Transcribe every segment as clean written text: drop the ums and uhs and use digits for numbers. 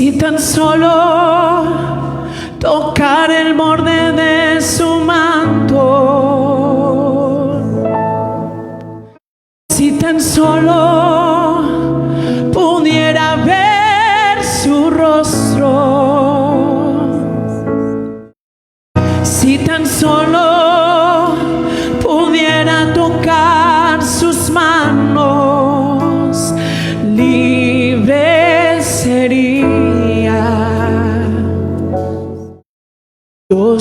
Si tan solo tocar el borde de su manto, si tan solo pudiera ver su rostro, si tan solo pudiera tocar sus manos, libre sería. Yo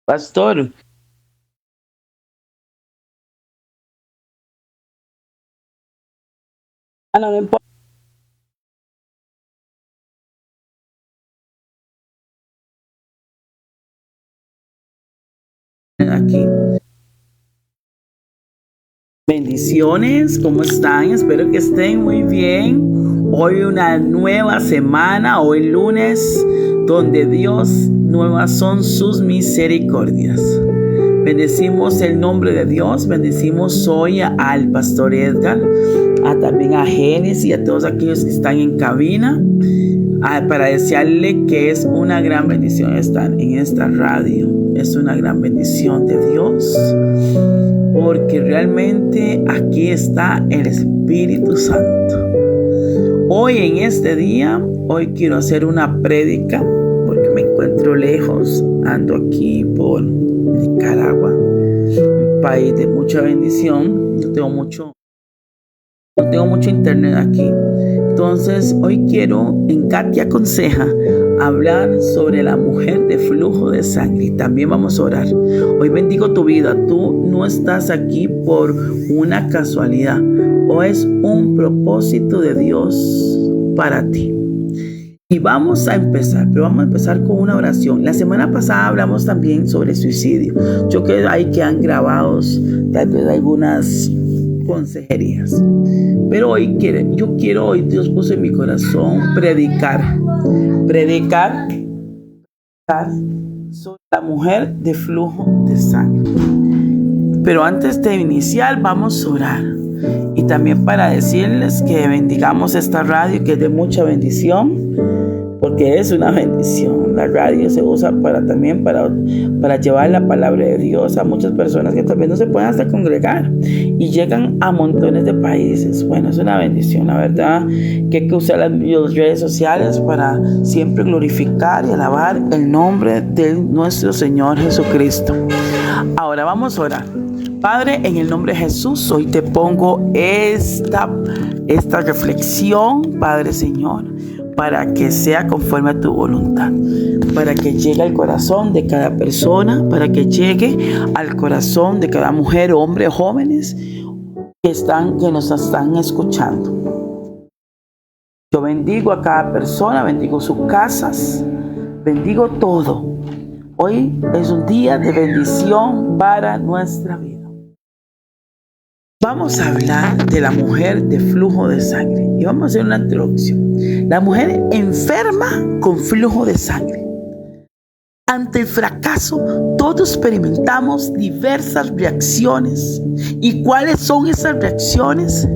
Pastor, no, no importa. Aquí. Bendiciones, ¿cómo están? Espero que estén muy bien. Hoy una nueva semana, hoy lunes, donde Dios nuevas son sus misericordias. Bendecimos el nombre de Dios, bendecimos hoy al pastor Edgar, también a Génesis y a todos aquellos que están en cabina, para desearle que es una gran bendición estar en esta radio. Es una gran bendición de Dios, porque realmente aquí está el Espíritu Santo. Hoy en este día, hoy quiero hacer una prédica, porque me encuentro lejos, ando aquí por Nicaragua, un país de mucha bendición. No tengo mucho internet aquí. Entonces hoy quiero, en Katia Aconseja, hablar sobre la mujer de flujo de sangre. También vamos a orar. Hoy bendigo tu vida. Tú no estás aquí por una casualidad, o es un propósito de Dios para ti. Y vamos a empezar, pero vamos a empezar con una oración. La semana pasada hablamos también sobre suicidio. Yo creo que ahí quedan grabados tal vez algunas consejerías. Pero hoy Dios puso en mi corazón predicar sobre la mujer de flujo de sangre. Pero antes de iniciar, vamos a orar. Y también para decirles que bendigamos esta radio, que es de mucha bendición, porque es una bendición. La radio se usa también para llevar la palabra de Dios a muchas personas que también no se pueden hasta congregar y llegan a montones de países. Bueno, es una bendición, la verdad, que hay que usar las redes sociales para siempre glorificar y alabar el nombre de nuestro Señor Jesucristo. Ahora vamos a orar. Padre, en el nombre de Jesús, hoy te pongo esta reflexión, Padre Señor, para que sea conforme a tu voluntad, para que llegue al corazón de cada persona, para que llegue al corazón de cada mujer, hombre, jóvenes que nos están escuchando. Yo bendigo a cada persona, bendigo sus casas, bendigo todo. Hoy es un día de bendición para nuestra vida. Vamos a hablar de la mujer de flujo de sangre y vamos a hacer una introducción. La mujer enferma con flujo de sangre. Ante el fracaso, todos experimentamos diversas reacciones. ¿Y cuáles son esas reacciones?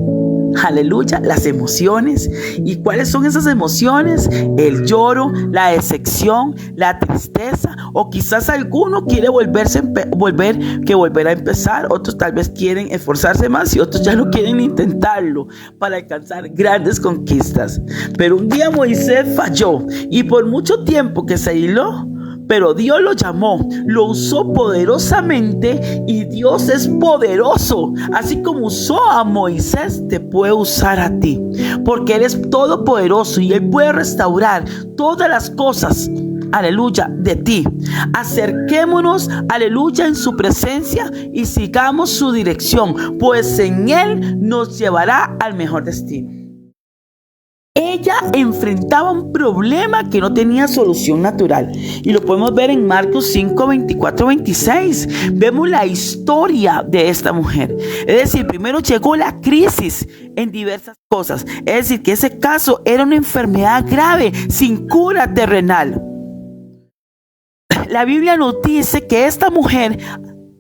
Aleluya, las emociones. ¿Y cuáles son esas emociones? El lloro, la decepción, la tristeza, o quizás alguno quiere volver a empezar. Otros tal vez quieren esforzarse más y otros ya no quieren intentarlo para alcanzar grandes conquistas. Pero un día Moisés falló y por mucho tiempo que se hiló, pero Dios lo llamó, lo usó poderosamente, y Dios es poderoso. Así como usó a Moisés, te puede usar a ti, porque Él es todopoderoso y Él puede restaurar todas las cosas, aleluya, de ti. Acerquémonos, aleluya, en su presencia y sigamos su dirección, pues en Él nos llevará al mejor destino. Ella enfrentaba un problema que no tenía solución natural, y lo podemos ver en Marcos 5, 24, 26. Vemos la historia de esta mujer. Es decir, primero llegó la crisis en diversas cosas. Es decir, que ese caso era una enfermedad grave, sin cura terrenal. La Biblia nos dice que esta mujer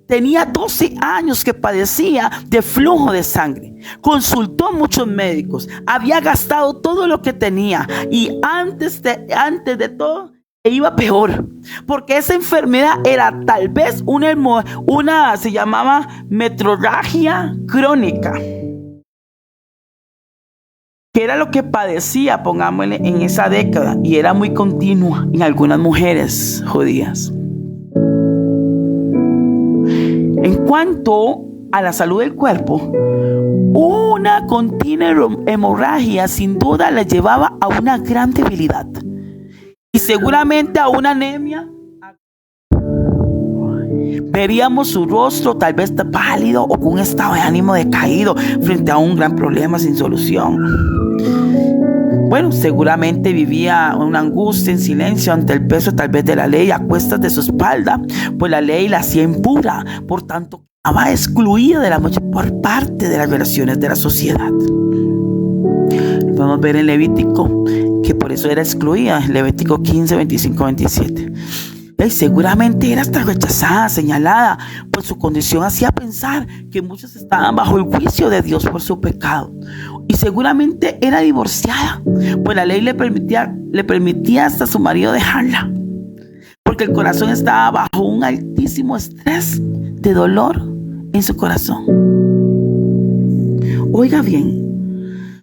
tenía 12 años que padecía de flujo de sangre. Consultó a muchos médicos. Había gastado todo lo que tenía. Y antes de todo, iba peor. Porque esa enfermedad era tal vez se llamaba metrorragia crónica, que era lo que padecía, pongámosle, en esa década. Y era muy continua en algunas mujeres judías. En cuanto a la salud del cuerpo, una continua hemorragia sin duda la llevaba a una gran debilidad y seguramente a una anemia. Veríamos su rostro tal vez pálido o con un estado de ánimo decaído frente a un gran problema sin solución. Bueno, seguramente vivía una angustia en silencio ante el peso tal vez de la ley a cuestas de su espalda, pues la ley la hacía impura, por tanto estaba excluida de la mayor parte de las relaciones de la sociedad. Podemos ver en Levítico que por eso era excluida, Levítico 15, 25, 27. Y seguramente era hasta rechazada, señalada, pues su condición hacía pensar que muchos estaban bajo el juicio de Dios por su pecado. Y seguramente era divorciada, pues la ley le permitía hasta a su marido dejarla, porque el corazón estaba bajo un altísimo estrés de dolor en su corazón. Oiga bien,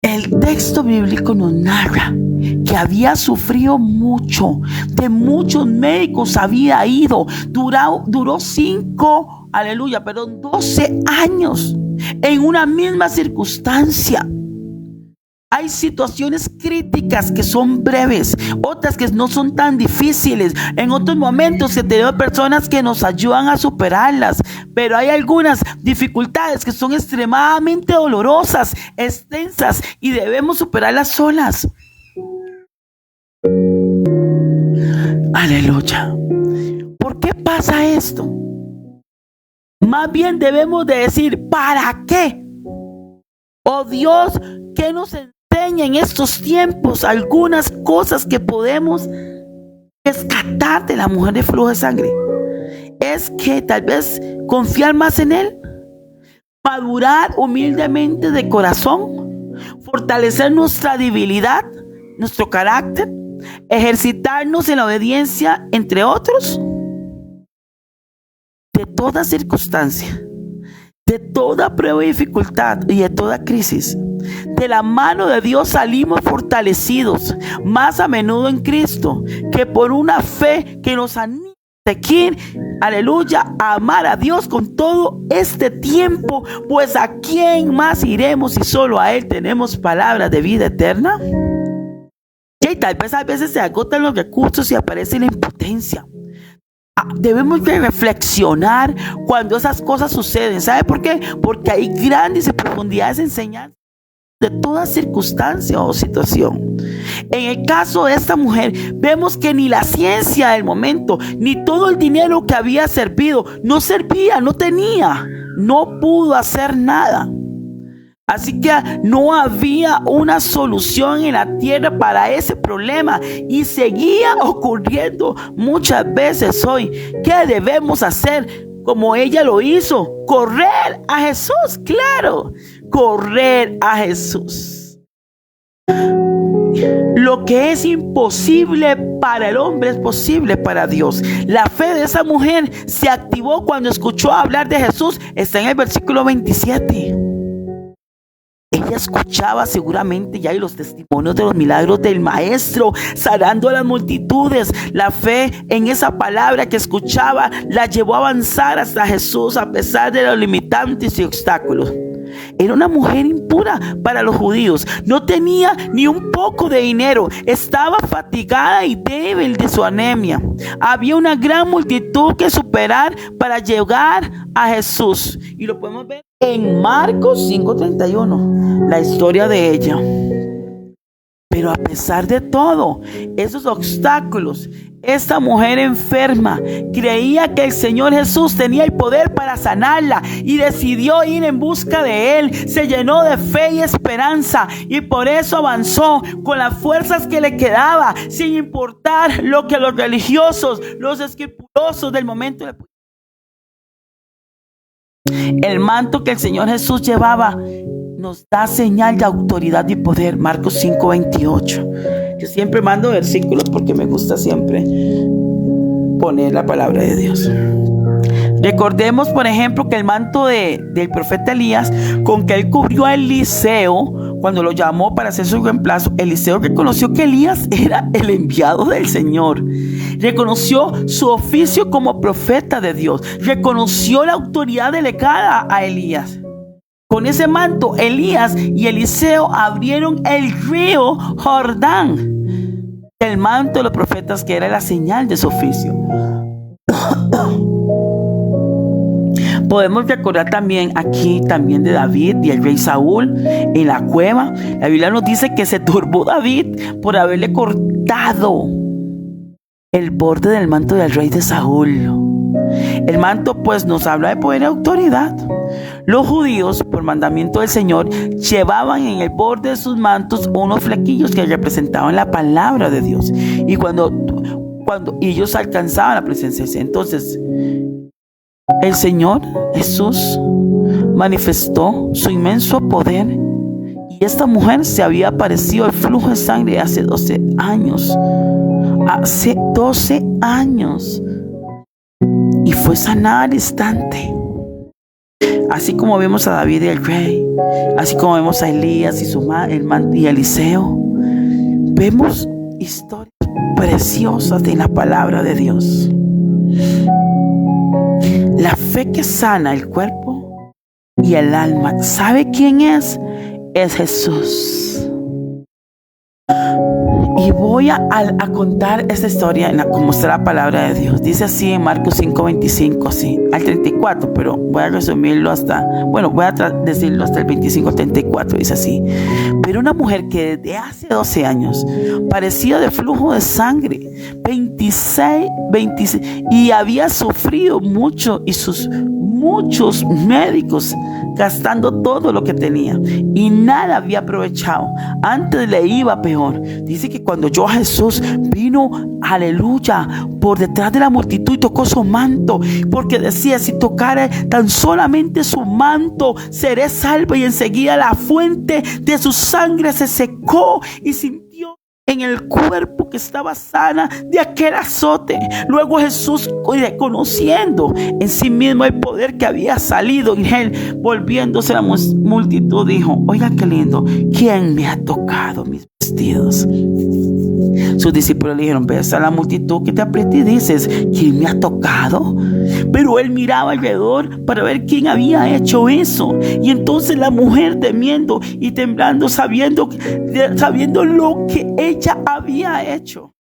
el texto bíblico nos narra que había sufrido mucho, de muchos médicos había ido, duró 12 años en una misma circunstancia. Hay situaciones críticas que son breves, otras que no son tan difíciles. En otros momentos que tenemos personas que nos ayudan a superarlas, pero hay algunas dificultades que son extremadamente dolorosas, extensas y debemos superarlas solas. Aleluya. ¿Por qué pasa esto? Más bien debemos de decir, ¿para qué? Oh Dios, ¿qué nos enseña en estos tiempos? Algunas cosas que podemos rescatar de la mujer de flujo de sangre es que tal vez confiar más en Él, madurar humildemente de corazón, fortalecer nuestra debilidad, nuestro carácter, ejercitarnos en la obediencia, entre otros. De toda circunstancia, de toda prueba y dificultad y de toda crisis, de la mano de Dios salimos fortalecidos, más a menudo en Cristo, que por una fe que nos anima a seguir, aleluya, a amar a Dios con todo este tiempo, pues ¿a quién más iremos si solo a Él tenemos palabras de vida eterna? Y tal vez a veces se agotan los recursos y aparece la impotencia. Debemos de reflexionar cuando esas cosas suceden. ¿Sabe por qué? Porque hay grandes profundidades de enseñanza de toda circunstancia o situación. En el caso de esta mujer, vemos que ni la ciencia del momento, ni todo el dinero que había servido, no servía, no tenía, no pudo hacer nada. Así que no había una solución en la tierra para ese problema y seguía ocurriendo muchas veces hoy. ¿Qué debemos hacer? Como ella lo hizo, correr a Jesús, claro, correr a Jesús. Lo que es imposible para el hombre es posible para Dios. La fe de esa mujer se activó cuando escuchó hablar de Jesús. Está en el versículo 27. Ella escuchaba seguramente ya los testimonios de los milagros del Maestro, sanando a las multitudes. La fe en esa palabra que escuchaba la llevó a avanzar hasta Jesús a pesar de los limitantes y obstáculos. Era una mujer impura para los judíos. No tenía ni un poco de dinero. Estaba fatigada y débil de su anemia. Había una gran multitud que superar para llegar a Jesús. Y lo podemos ver en Marcos 5:31, la historia de ella. Pero a pesar de todo, esos obstáculos, esta mujer enferma creía que el Señor Jesús tenía el poder para sanarla y decidió ir en busca de Él. Se llenó de fe y esperanza y por eso avanzó con las fuerzas que le quedaba, sin importar lo que los religiosos, los escrupulosos del momento le pusieron. El manto que el Señor Jesús llevaba nos da señal de autoridad y poder. Marcos 5:28. Yo siempre mando versículos porque me gusta siempre poner la palabra de Dios. Recordemos, por ejemplo, que el manto del profeta Elías, con que él cubrió a Eliseo cuando lo llamó para hacer su reemplazo, Eliseo reconoció que Elías era el enviado del Señor. Reconoció su oficio como profeta de Dios. Reconoció la autoridad delegada a Elías. Con ese manto, Elías y Eliseo abrieron el río Jordán. El manto de los profetas, que era la señal de su oficio. Podemos recordar también aquí también de David y el rey Saúl en la cueva. La Biblia nos dice que se turbó David por haberle cortado el borde del manto del rey de Saúl. El manto pues nos habla de poder y autoridad. Los judíos, por mandamiento del Señor, llevaban en el borde de sus mantos unos flequillos que representaban la palabra de Dios. Y cuando ellos alcanzaban la presencia de Dios, entonces el Señor Jesús manifestó su inmenso poder, y esta mujer se había aparecido el flujo de sangre hace 12 años. Hace 12 años. Y fue sanada al instante. Así como vemos a David y el rey, así como vemos a Elías y y Eliseo, vemos historias preciosas de la palabra de Dios. La fe que sana el cuerpo y el alma. ¿Sabe quién es? Es Jesús. Y voy a contar esta historia como está la palabra de Dios. Dice así en Marcos 5:25, sí, al 34, pero voy a resumirlo voy a decirlo hasta el 25 al 34. Dice así: pero una mujer que desde hace 12 años padecía de flujo de sangre, 26, y había sufrido mucho, y muchos médicos gastando todo lo que tenía, y nada había aprovechado, antes le iba peor. Dice que cuando oyó a Jesús, vino, aleluya, por detrás de la multitud y tocó su manto, porque decía: si tocare tan solamente su manto, seré salva. Y enseguida la fuente de su sangre se secó, y sintió en el cuerpo que estaba sana de aquel azote. Luego Jesús, reconociendo en sí mismo el poder que había salido en él, volviéndose a la multitud, dijo: oiga, qué lindo, ¿quién me ha tocado mis vestidos? Sus discípulos le dijeron: ves a la multitud que te aprieta y dices: ¿quién me ha tocado? Pero él miraba alrededor para ver quién había hecho eso. Y entonces la mujer, temiendo y temblando, sabiendo lo que ella había hecho,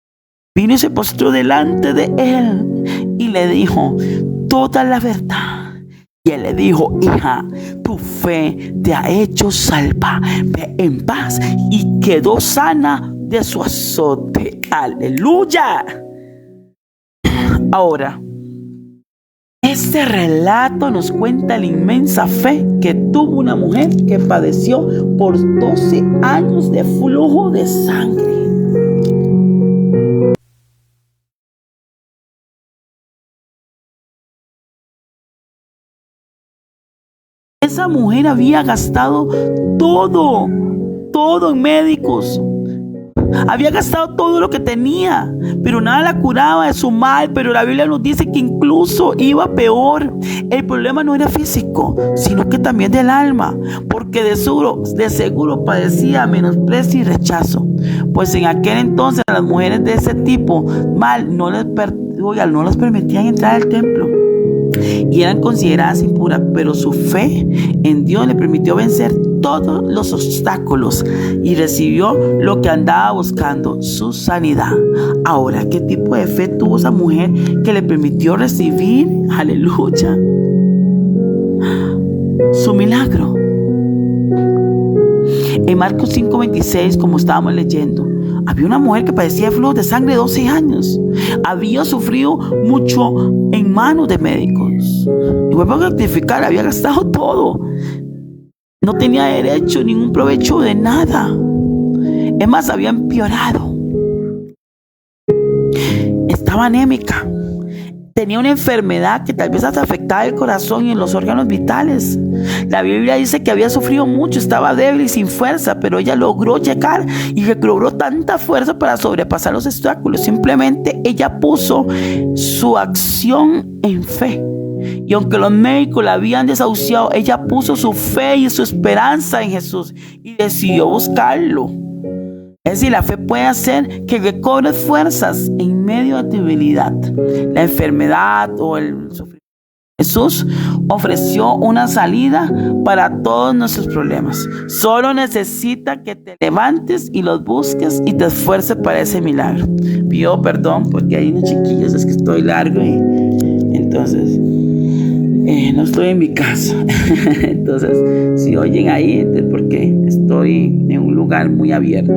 vino y se postró delante de él y le dijo toda la verdad. Y él le dijo: hija, tu fe te ha hecho salva, ve en paz. Y quedó sana de su azote. Aleluya. Ahora, este relato nos cuenta la inmensa fe que tuvo una mujer que padeció por 12 años de flujo de sangre. Esa mujer había gastado todo en médicos. Había gastado todo lo que tenía, pero nada la curaba de su mal. Pero la Biblia nos dice que incluso iba peor. El problema no era físico, sino que también del alma, porque de seguro padecía menosprecio y rechazo. Pues en aquel entonces a las mujeres de ese tipo mal no les permitían entrar al templo y eran consideradas impuras, pero su fe en Dios le permitió vencer todos los obstáculos y recibió lo que andaba buscando, su sanidad. Ahora, ¿qué tipo de fe tuvo esa mujer que le permitió recibir, aleluya, su milagro? En Marcos 5:26, como estábamos leyendo, había una mujer que padecía de flujo de sangre 12 años. Había sufrido mucho en manos de médicos. Y vuelvo a rectificar, había gastado todo. No tenía derecho, ningún provecho de nada. Es más, había empeorado. Estaba anémica. Tenía una enfermedad que tal vez hasta afectaba el corazón y los órganos vitales. La Biblia dice que había sufrido mucho, estaba débil y sin fuerza, pero ella logró llegar y recobró tanta fuerza para sobrepasar los obstáculos. Simplemente ella puso su acción en fe. Y aunque los médicos la habían desahuciado, ella puso su fe y su esperanza en Jesús y decidió buscarlo. Es decir, la fe puede hacer que recobres fuerzas en medio de tu debilidad, la enfermedad o el sufrimiento. Jesús ofreció una salida para todos nuestros problemas. Solo necesita que te levantes y los busques y te esfuerces para ese milagro. Pido perdón porque hay unos chiquillos, es que estoy largo y entonces no estoy en mi casa. Entonces, si oyen ahí, es porque estoy en un lugar muy abierto.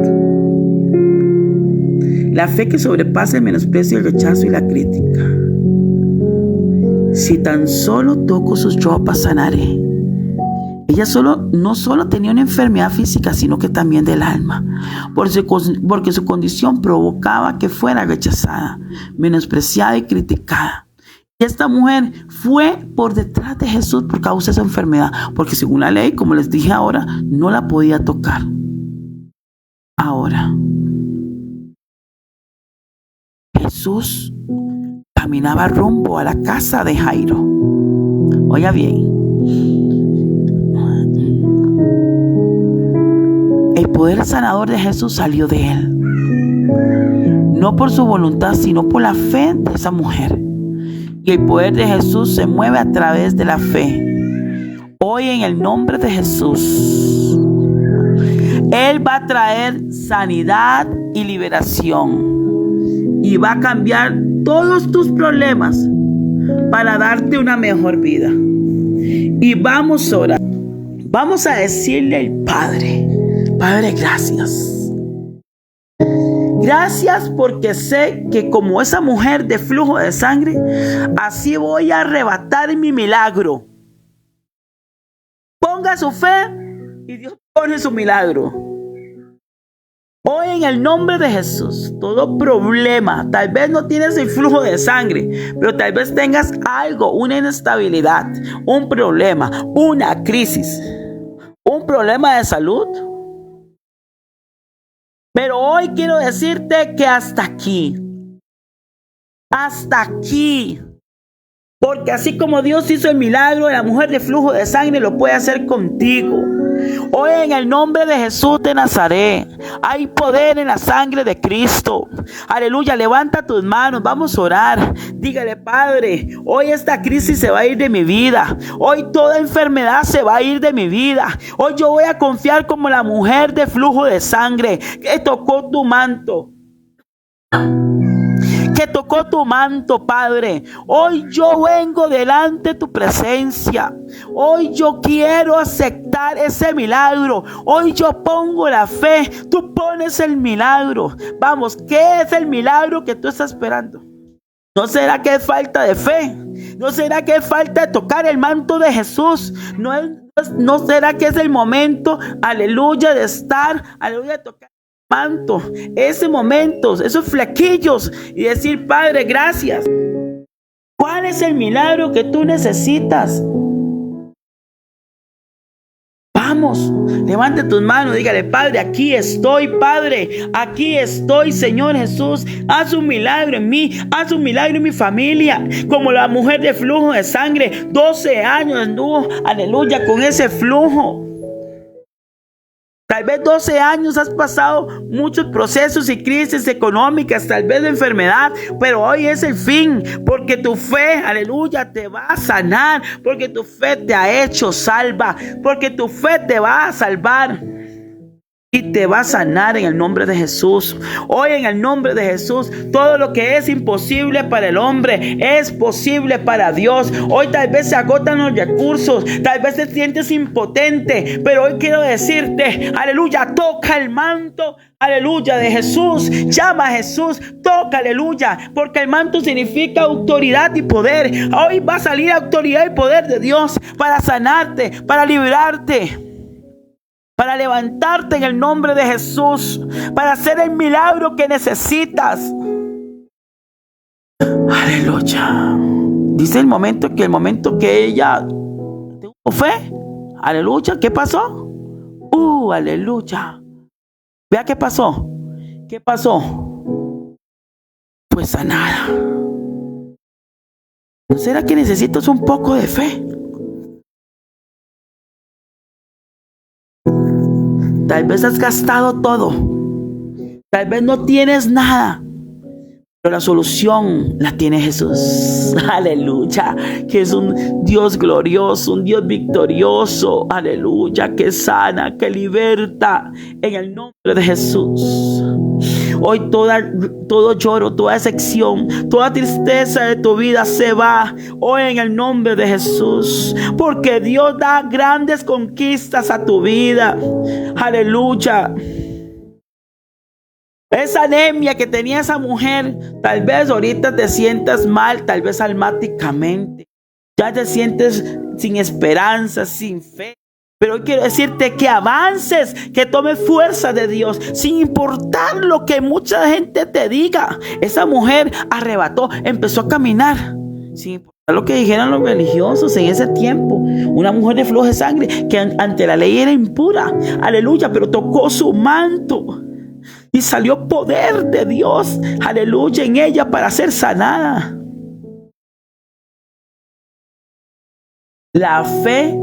La fe que sobrepasa el menosprecio, el rechazo y la crítica. Si tan solo toco sus ropas, sanaré. Ella no solo tenía una enfermedad física, sino que también del alma, porque su condición provocaba que fuera rechazada, menospreciada y criticada. Y esta mujer fue por detrás de Jesús por causa de esa enfermedad, porque según la ley, como les dije ahora, no la podía tocar. Ahora, Jesús caminaba rumbo a la casa de Jairo. Oiga bien, el poder sanador de Jesús salió de él, no por su voluntad, sino por la fe de esa mujer. Y el poder de Jesús se mueve a través de la fe. Hoy, en el nombre de Jesús, Él va a traer sanidad y liberación, y va a cambiar todos tus problemas para darte una mejor vida. Y vamos a orar. Vamos a decirle al Padre, gracias. Gracias, porque sé que como esa mujer de flujo de sangre, así voy a arrebatar mi milagro. Ponga su fe y Dios pone su milagro. Hoy, en el nombre de Jesús, todo problema, tal vez no tienes el flujo de sangre, pero tal vez tengas algo, una inestabilidad, un problema, una crisis, un problema de salud. Pero hoy quiero decirte que hasta aquí, porque así como Dios hizo el milagro de la mujer de flujo de sangre, lo puede hacer contigo. Hoy, en el nombre de Jesús de Nazaret, hay poder en la sangre de Cristo. Aleluya, levanta tus manos, vamos a orar. Dígale: Padre, hoy esta crisis se va a ir de mi vida. Hoy toda enfermedad se va a ir de mi vida. Hoy yo voy a confiar como la mujer de flujo de sangre que tocó tu manto. Padre. Hoy yo vengo delante de tu presencia. Hoy yo quiero aceptar ese milagro. Hoy yo pongo la fe. Tú pones el milagro. Vamos, ¿qué es el milagro que tú estás esperando? ¿No será que es falta de fe? ¿No será que es falta de tocar el manto de Jesús? ¿No será que es el momento, aleluya, de estar, aleluya, de tocar manto, ese momento, esos flequillos, y decir: Padre, gracias? ¿Cuál es el milagro que tú necesitas? Vamos, levante tus manos, dígale: Padre, aquí estoy, Padre, aquí estoy, Señor Jesús, haz un milagro en mí, haz un milagro en mi familia, como la mujer de flujo de sangre, 12 años anduvo, aleluya, con ese flujo. Tal vez 12 años has pasado muchos procesos y crisis económicas, tal vez de enfermedad, pero hoy es el fin, porque tu fe, aleluya, te va a sanar, porque tu fe te ha hecho salva, porque tu fe te va a salvar y te va a sanar en el nombre de Jesús. Hoy, en el nombre de Jesús, todo lo que es imposible para el hombre es posible para Dios. Hoy tal vez se agotan los recursos, tal vez te sientes impotente, pero hoy quiero decirte, aleluya, toca el manto, aleluya, de Jesús. Llama a Jesús, toca, aleluya, porque el manto significa autoridad y poder. Hoy va a salir autoridad y poder de Dios para sanarte, para liberarte, para levantarte en el nombre de Jesús, para hacer el milagro que necesitas. Aleluya. Dice el momento que ella tuvo fe. Aleluya. ¿Qué pasó? Aleluya. Vea qué pasó. ¿Qué pasó? Pues sanada. ¿No será que necesitas un poco de fe? Tal vez has gastado todo. Tal vez no tienes nada. Pero la solución la tiene Jesús. Aleluya. Que es un Dios glorioso, un Dios victorioso. Aleluya. Que sana, que liberta. En el nombre de Jesús. Hoy todo lloro, toda decepción, toda tristeza de tu vida se va hoy en el nombre de Jesús, porque Dios da grandes conquistas a tu vida. Aleluya. Esa anemia que tenía esa mujer, tal vez ahorita te sientas mal, tal vez almáticamente. Ya te sientes sin esperanza, sin fe. Pero hoy quiero decirte que avances, que tomes fuerza de Dios, sin importar lo que mucha gente te diga. Esa mujer arrebató, empezó a caminar, sin importar lo que dijeran los religiosos en ese tiempo. Una mujer de flujo de sangre que ante la ley era impura. Aleluya, pero tocó su manto. Y salió poder de Dios, aleluya, en ella para ser sanada. La fe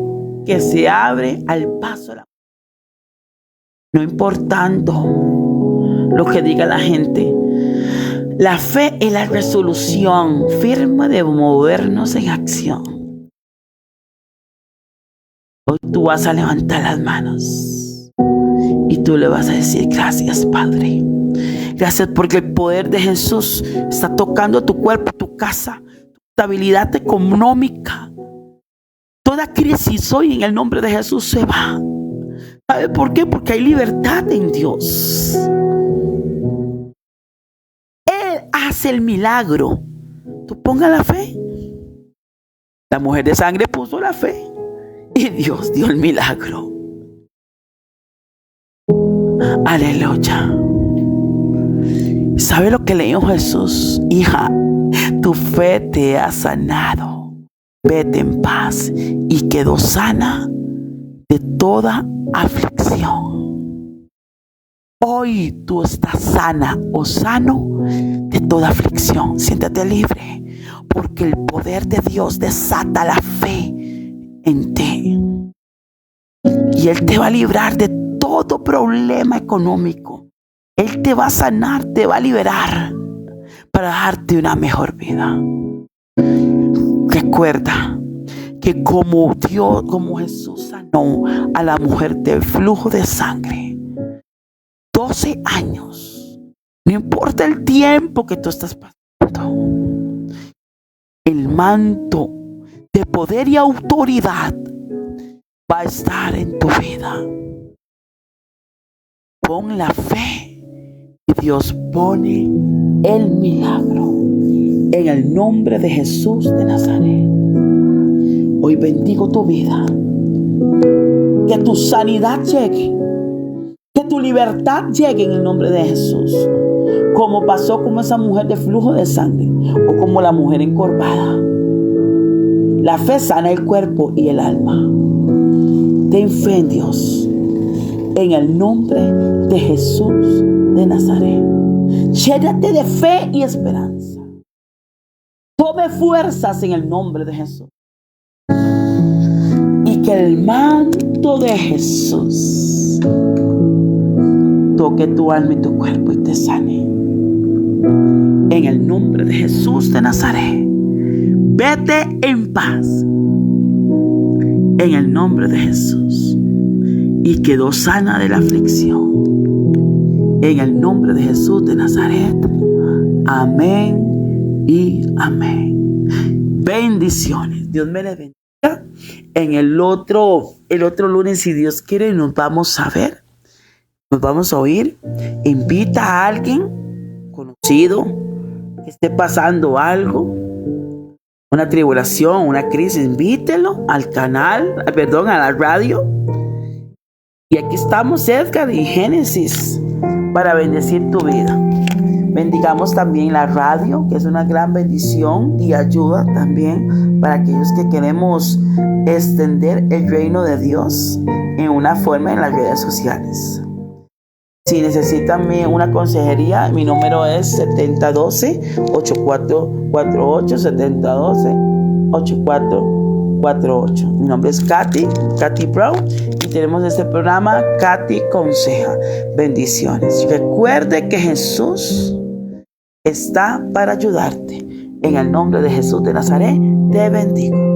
que se abre al paso de la mujer, no importando lo que diga la gente. La fe es la resolución firme de movernos en acción. Hoy tú vas a levantar las manos y tú le vas a decir: gracias, Padre. Gracias porque el poder de Jesús está tocando tu cuerpo, tu casa, tu estabilidad económica. Toda crisis hoy en el nombre de Jesús se va. ¿Sabe por qué? Porque hay libertad en Dios. Él hace el milagro. Tú ponga la fe. La mujer de sangre puso la fe y Dios dio el milagro. Aleluya. ¿Sabe lo que le dijo Jesús? Hija, tu fe te ha sanado. Vete en paz, y quedó sana de toda aflicción. Hoy tú estás sana o sano de toda aflicción. Siéntate libre, porque el poder de Dios desata la fe en ti. Y Él te va a librar de todo problema económico. Él te va a sanar, te va a liberar para darte una mejor vida. Recuerda que como Jesús sanó a la mujer del flujo de sangre, 12 años, no importa el tiempo que tú estás pasando, el manto de poder y autoridad va a estar en tu vida. Pon la fe y Dios pone el milagro. En el nombre de Jesús de Nazaret, hoy bendigo tu vida. Que tu sanidad llegue. Que tu libertad llegue en el nombre de Jesús. Como pasó con esa mujer de flujo de sangre o como la mujer encorvada. La fe sana el cuerpo y el alma. Ten fe en Dios. En el nombre de Jesús de Nazaret. Llénate de fe y esperanza. Tome fuerzas en el nombre de Jesús. Y que el manto de Jesús toque tu alma y tu cuerpo y te sane. En el nombre de Jesús de Nazaret. Vete en paz. En el nombre de Jesús. Y quedó sana de la aflicción. En el nombre de Jesús de Nazaret. Amén y amén. Bendiciones. Dios me les bendiga. En el otro lunes, si Dios quiere, nos vamos a ver. Nos vamos a oír. Invita a alguien conocido que esté pasando algo, una tribulación, una crisis. Invítelo al canal, a la radio. Y aquí estamos, Edgar y Génesis, para bendecir tu vida. Bendigamos también la radio, que es una gran bendición y ayuda también para aquellos que queremos extender el reino de Dios en una forma en las redes sociales. Si necesitan una consejería, mi número es 7012-8448, 7012-8448. Mi nombre es Katy Brown, y tenemos este programa Katy Conseja. Bendiciones. Recuerde que Jesús está para ayudarte. En el nombre de Jesús de Nazaret, te bendigo.